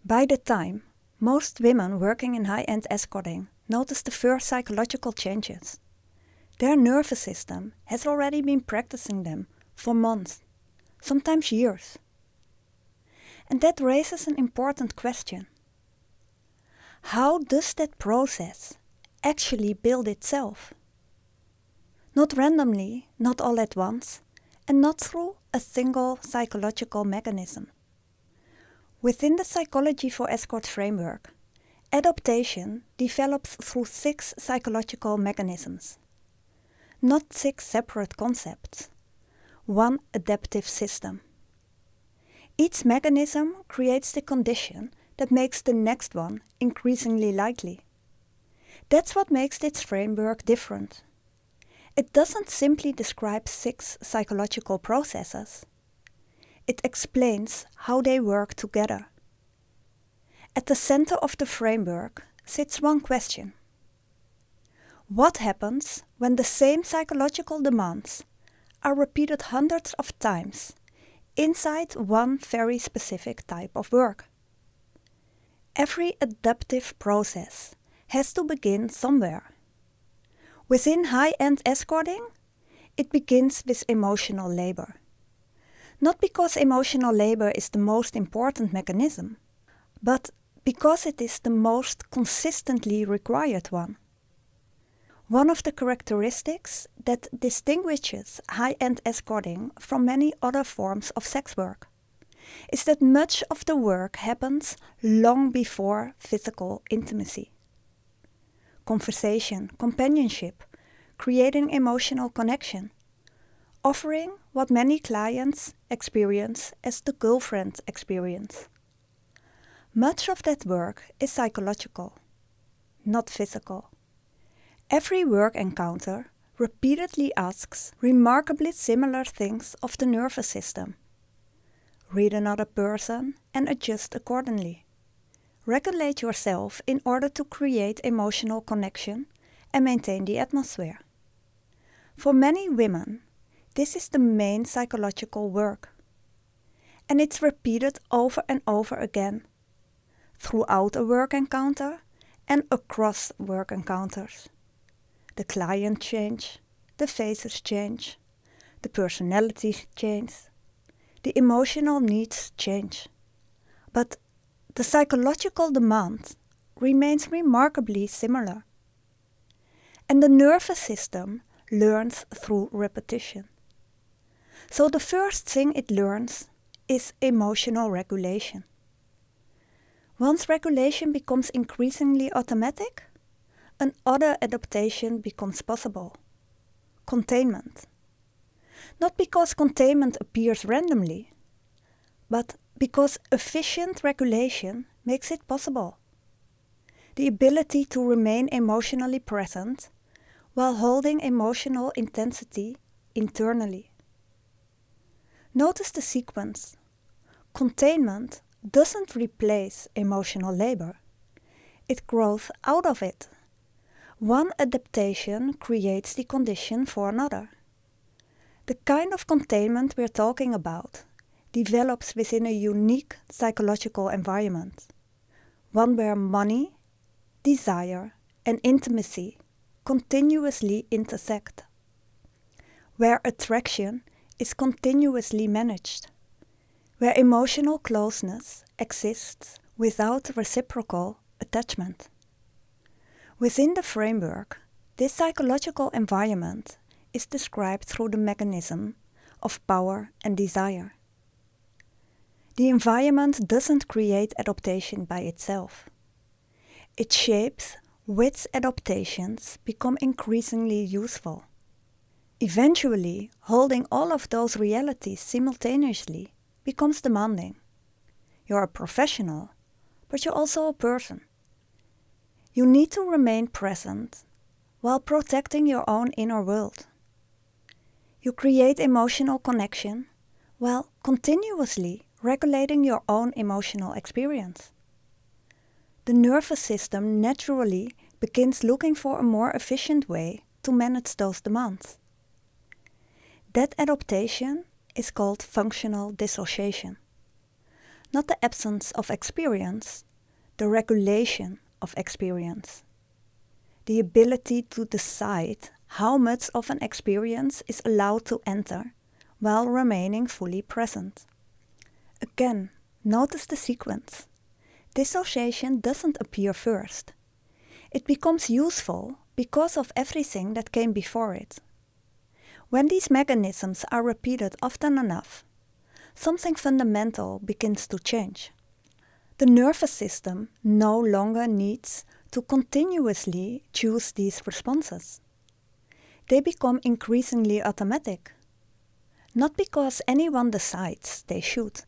By the time most women working in high-end escorting notice the first psychological changes, their nervous system has already been practicing them for months, sometimes years. And that raises an important question. How does that process actually build itself? Not randomly, not all at once, and not through a single psychological mechanism. Within the Psychology for Escorts Framework, adaptation develops through 6 psychological mechanisms. Not 6 separate concepts, one adaptive system. Each mechanism creates the condition that makes the next one increasingly likely. That's what makes this framework different. It doesn't simply describe 6 psychological processes. It explains how they work together. At the center of the framework sits one question. What happens when the same psychological demands are repeated hundreds of times inside one very specific type of work? Every adaptive process has to begin somewhere. Within high-end escorting, it begins with emotional labor. Not because emotional labor is the most important mechanism, but because it is the most consistently required one. One of the characteristics that distinguishes high-end escorting from many other forms of sex work is that much of the work happens long before physical intimacy. Conversation, companionship, creating emotional connection, offering what many clients experience as the girlfriend experience. Much of that work is psychological, not physical. Every work encounter repeatedly asks remarkably similar things of the nervous system. Read another person and adjust accordingly. Regulate yourself in order to create emotional connection and maintain the atmosphere. For many women, this is the main psychological work. And it's repeated over and over again, throughout a work encounter and across work encounters. The client change, the faces change, the personalities change, the emotional needs change. But the psychological demand remains remarkably similar. And the nervous system learns through repetition. So the first thing it learns is emotional regulation. Once regulation becomes increasingly automatic, another adaptation becomes possible. Containment. Not because containment appears randomly, but because efficient regulation makes it possible. The ability to remain emotionally present while holding emotional intensity internally. Notice the sequence. Containment doesn't replace emotional labor. It grows out of it. One adaptation creates the condition for another. The kind of containment we're talking about develops within a unique psychological environment. One where money, desire, and intimacy continuously intersect. Where attraction is continuously managed. Where emotional closeness exists without reciprocal attachment. Within the framework, this psychological environment is described through the mechanism of power and desire. The environment doesn't create adaptation by itself. It shapes which adaptations become increasingly useful. Eventually, holding all of those realities simultaneously becomes demanding. You're a professional, but you're also a person. You need to remain present while protecting your own inner world. You create emotional connection while continuously regulating your own emotional experience. The nervous system naturally begins looking for a more efficient way to manage those demands. That adaptation is called functional dissociation. not the absence of experience, the regulation of experience. The ability to decide how much of an experience is allowed to enter while remaining fully present. Again, notice the sequence. Dissociation doesn't appear first. It becomes useful because of everything that came before it. When these mechanisms are repeated often enough, something fundamental begins to change. The nervous system no longer needs to continuously choose these responses. They become increasingly automatic. Not because anyone decides they should,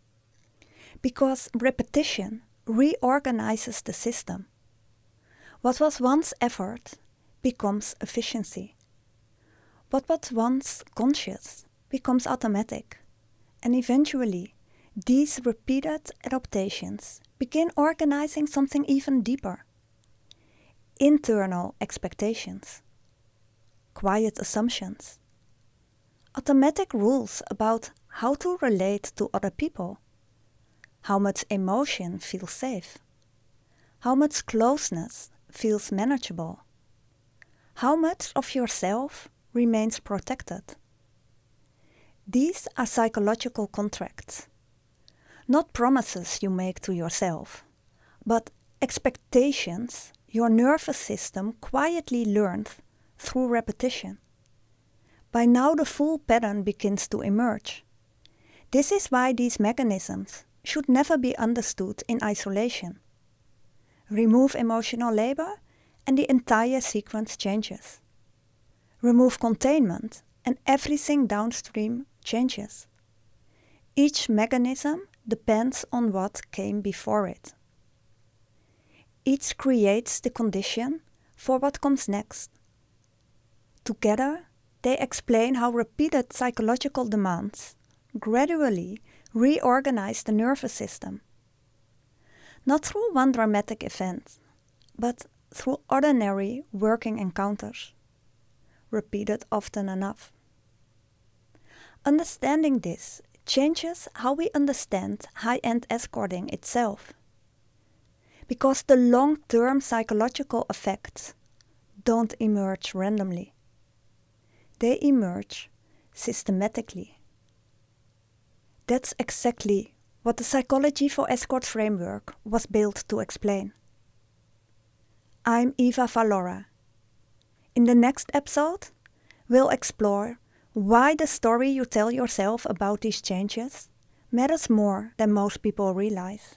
because repetition reorganizes the system. What was once effort becomes efficiency. What was once conscious becomes automatic. And eventually, these repeated adaptations begin organizing something even deeper. Internal expectations, quiet assumptions, automatic rules about how to relate to other people, how much emotion feels safe, how much closeness feels manageable, how much of yourself remains protected. These are psychological contracts, not promises you make to yourself, but expectations your nervous system quietly learned through repetition. By now the full pattern begins to emerge. This is why these mechanisms should never be understood in isolation. Remove emotional labor and the entire sequence changes. Remove containment and everything downstream changes. Each mechanism depends on what came before it. Each creates the condition for what comes next. Together, they explain how repeated psychological demands gradually reorganize the nervous system. Not through one dramatic event, but through ordinary working encounters, repeated often enough. Understanding this changes how we understand high-end escorting itself. Because the long-term psychological effects don't emerge randomly. They emerge systematically. That's exactly what the Psychology for Escorts Framework was built to explain. I'm Eva Valora. In the next episode, we'll explore why the story you tell yourself about these changes matters more than most people realize.